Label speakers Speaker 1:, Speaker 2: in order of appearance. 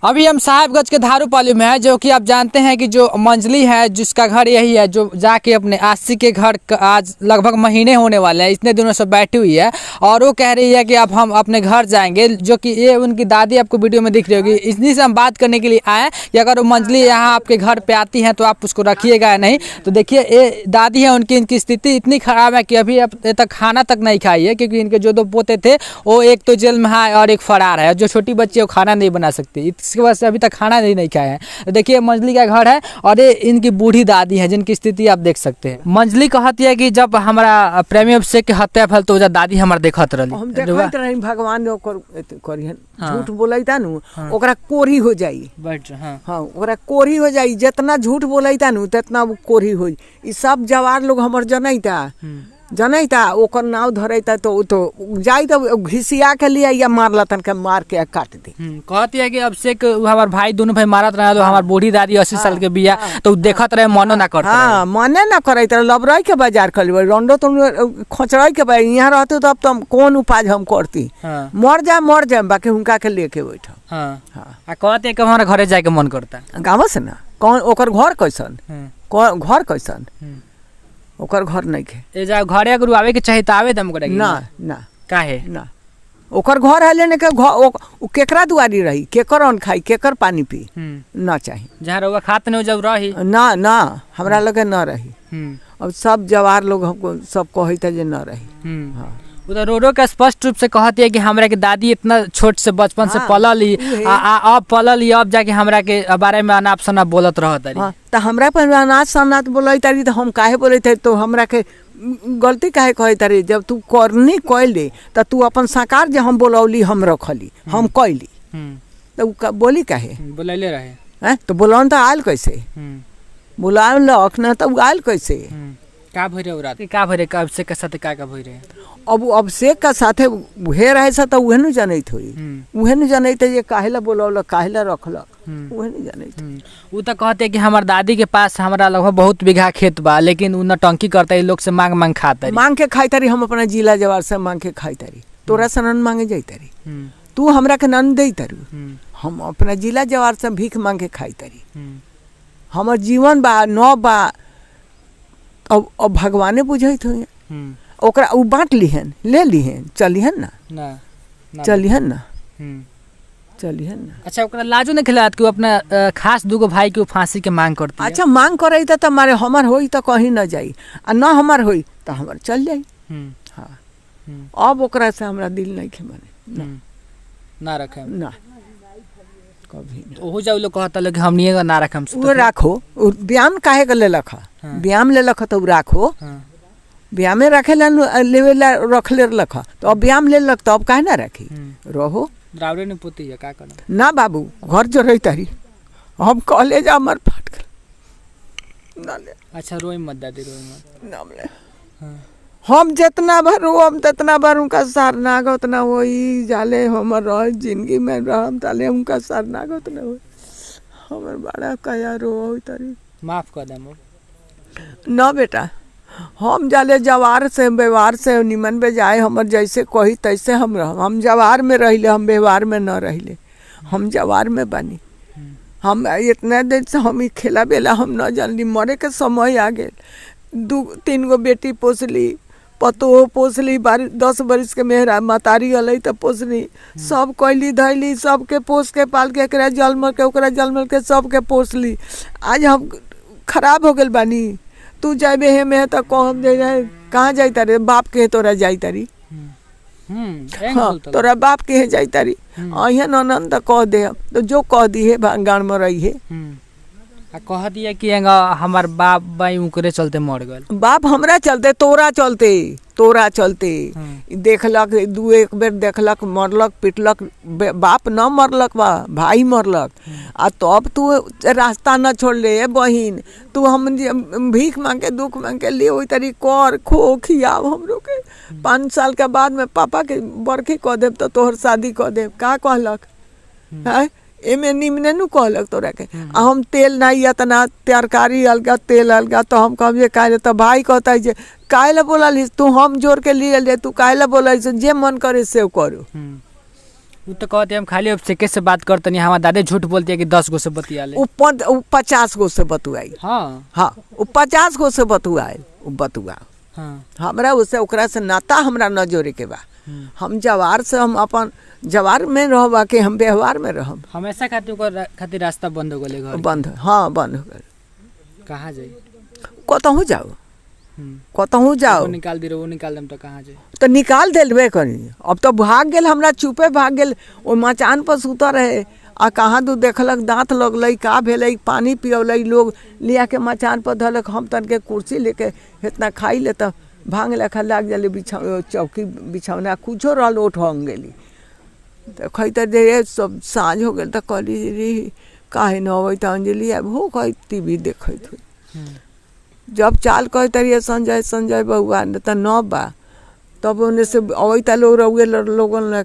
Speaker 1: अभी हम साहिबगंज के धारूपाली में है, जो कि आप जानते हैं कि जो मंजली है जिसका घर यही है, जो जाके अपने आशी के घर आज लगभग महीने होने वाले हैं, इतने दिनों से बैठी हुई है और वो कह रही है कि अब हम अपने घर जाएंगे, जो कि ये उनकी दादी आपको वीडियो में दिख रही होगी। इन्हीं से हम बात करने के लिए आए कि अगर वो मंजली यहाँ आपके घर पे आती हैं तो आप उसको रखिएगा या नहीं। तो देखिए ये दादी है उनकी, इनकी स्थिति इतनी खराब है कि अभी अब तक खाना तक नहीं खाई है, क्योंकि इनके जो 2 पोते थे वो एक तो जेल में है और एक फरार है। जो छोटी बच्ची है वो खाना नहीं बना सकती, इसकी वजह से अभी तक खाना नहीं खाया है। तो देखिए मंजली का घर है और ये इनकी बूढ़ी दादी है जिनकी स्थिति आप देख सकते हैं। मंजली कहती है कि जब हमारा प्रेमी अभिषेक के हत्या भल तो दादी हमार देखत रही,
Speaker 2: हम देखत रही भगवान ओकर करिहन झूठ बोलैता नु ओकरा कोरी हो जाई। हां ओकरा कोरी हो जाई, जितना झूठ बोलैता नु उतना वो कोरी होई। ई सब जवार लोग हमर जनैता ओकर नाव धरैता तो जाई तो घिसिया के लिए या मारलतन के मार के काट दी।
Speaker 1: कहती है कि अभिषेक हमार भाई दोनों भाई मारत रहे, तो हमार बूढ़ी दादी 80 साल के बिया तो देखत रहे, मनो ना करत।
Speaker 2: हां मने ना करैत लबरई के बाजार खलबे रंडो तो खोचड़ई के बा यहां रहते तो अब तो कौन उपाय हम करती। मर जा बाकी हुनका के लेके बैठ।
Speaker 1: हां आ कहते है कि हमारा घरे जाके मन करता
Speaker 2: गाँव से ना कौन ओकर घर कैसन घर कैसन ओकर घर नहीं के
Speaker 1: ए जा घरे अगर आवे के चाहे त आवे दम करे
Speaker 2: ना ना
Speaker 1: काहे
Speaker 2: ना ओकर घर है लेने के घर केकरा दुआरी रही, केकर अन्न खाई, केकर पानी पी ना चाहिए।
Speaker 1: जहाँ रहुआ खात नहीं जब रही
Speaker 2: ना हमरा लगे ना रही। अब सब जवार लोग हमको सब कहते जे ना रही।
Speaker 1: उधर रो के स्पष्ट रूप से कहती है कि हमरा के दादी इतना छोट से बचपन से पलली अब पलली, अब जाके हमरा के बारे में अनाप शनाप बोलत रहत रही।
Speaker 2: तो हमरा पर अनाप शनाप बोलत रही तो हम काहे बोलत है, तो हमरा के गलती काहे कहत रही। जब तू करनी कैले तो तू अपन साकार जे हम बोलौली हम रखली हम कैली तो बोली काहे
Speaker 1: बोलैले रहे
Speaker 2: तो बोलौन तो आयल कैसे बुलाल ना तो आयल कैसे
Speaker 1: का भइरे रात का भइरे अभिषेक के साथ का भइरे।
Speaker 2: अब अभिषेक का साथे उहे रहे सा तो उहे न जानैत होई, उहे न जानैत जे काहेला बोलौल काहेला रखलक, उहे न जानैत।
Speaker 1: उ त कहते कि हमर दादी के पास हमरा लगभग बहुत बीघा खेत बा, लेकिन उ नटंकी करता लोग से मांग खाता
Speaker 2: मांग के खाई तारी। हम अपना जिला जवार से मांग के खाई तारी, तोरा से नन मांगे जाई तारी, तू हमरा के नन देई तारू। हम अपना जिला जवार से भीख मांग के खाई तारी। हमर जीवन बा न बा अब भगवाने बुझैत होई। ओकरा उ बांट लिहन ले लिहन चलिहन ना चलिहन ना चलिहन ना।
Speaker 1: अच्छा ओकरा लाजो नहीं खिलात कि वो अपना खास दूगो भाई के फांसी के मांग करती है।
Speaker 2: अच्छा मांग करे तो मारे हमर होई तो कहीं न जाई आ न हमर होई तो हमर चल जाई। हाँ अब ओकरा से हमरा दिल नहीं खे माने
Speaker 1: ना रखे
Speaker 2: ना कभी
Speaker 1: ओहो जाऊ लोग कहता लोग हमनी ना रखम
Speaker 2: वो राखो व्यायाम काहे के ले लखा व्यायाम ले लखा तो राखो व्यायाम में रखे लेवेला रख ले लखा तो अब व्यायाम ले लग तो अब काहे ना रखी रहो
Speaker 1: द्रावड़े ने पोती है का करना
Speaker 2: ना बाबू घर जो रही तारी हम कॉलेज हमर फाट कर ना ले।
Speaker 1: अच्छा रोई मत दादी रोई मत
Speaker 2: नाम ले हम जितना बार हम तितना बार उनका सारनाग उतना वही जाले हमर रह जिंदगी में रहम ताले उनका सारनाग उतना हो हमर बड़ा कया रो तारी
Speaker 1: माफ कर दे
Speaker 2: ना बेटा। हम जाले जवार से व्यवहार से निमन पे जाए हमर जैसे कही तैसे हम रह। हम जवार में रहिले हम व्यवहार में न रहिले, हम जवार में बनी। हम इतना दिन से हम ही खेला बेला हम न जानली, मरे के समय आ गए। 2-3 गो बेटी पोसली, पतो पोसली, 10 बरिस के मेहरा मतारी अल तो पोसली, सब कैली धैली, सबके पोस के पाल के एकरा जन्म के ओकरा जन्म के सबके पोसली। आज हम खराब हो गए बानी। तू जाबे हे में तो कह दे कहाँ जाता रे बाप के तोरा जाता री तोरा बाप के जाता री अहिया ननन तो कह दे तो जो कह दी है गाँव में रही है
Speaker 1: कह दिया कि हमार बाप भाई उनकरे चलते मर गए।
Speaker 2: बाप हमरा चलते तोरा चलते देखलक 2-1 बेर देखलक मरलक पिटलक, बाप न मरलक बा भाई मरलक। आ तब तू रास्ता न छोड़ ले बहिन, तू हम भीख मांग के दुख मांग के ले वही तरी कर खो खियाव हमरो के। 5 साल के बाद में पापा के बरखी कह देव तो तोहर शादी कह देव का कहलक है एमे निमने नु कहलक तोरा के। हम तेल नहीं इतना तरकारी अलगा तेल अलगा तो हम कहे काहे तो भाई कहता है जे काहे बोला तू हम जोर के लिए ले तू काहे बोला जे मन करे से करो।
Speaker 1: वो तो कहते हम खाली अब सेके से बात करते नहीं, हमारे दादे झूठ बोलती है कि 10 गो से बतिया ले।
Speaker 2: उ 50 गो से बतुआई।
Speaker 1: हाँ
Speaker 2: हाँ उ 50 गो से बतुआई उ बतुआ।
Speaker 1: हाँ
Speaker 2: हमरा उससे ओकरा से नाता हमरा न जोड़े के बा। हम जवार से हम अपन जवार में रहबा के हम व्यवहार में रहब।
Speaker 1: हमेशा खातिर रास्ता बंद हो गए घर
Speaker 2: बंद, हाँ बंद हो गए।
Speaker 1: कहाँ जाई?
Speaker 2: कतहु जाओ, कतहु जाओ।
Speaker 1: वो निकाल दी वो निकाल दम तो कहाँ जाई?
Speaker 2: तो निकाल देलबे करी। अब तो भाग गेल, हमरा चुपे भाग गेल। ओ मचान पर सुता रहे आ कहाँ दू देखलक दांत लगल का भेल, पानी पियौल लोग लिया के मचान पर धलक। हम तन के कुर्सी लेके इतना खाई ले तो भांग लेखा लाग जाले। चौकी बिछौना कुछो रहल ओठ होंग गेली। तो खैते जे सब साँझ हो गल तो कहली रे काहे न अबै तो अंजलि अब हो कही टीवी देखत हुई। जब चाल कहते रहिए संजय संजय बउआ तो न बा, तब ओने से अबै लोग रउए लोगन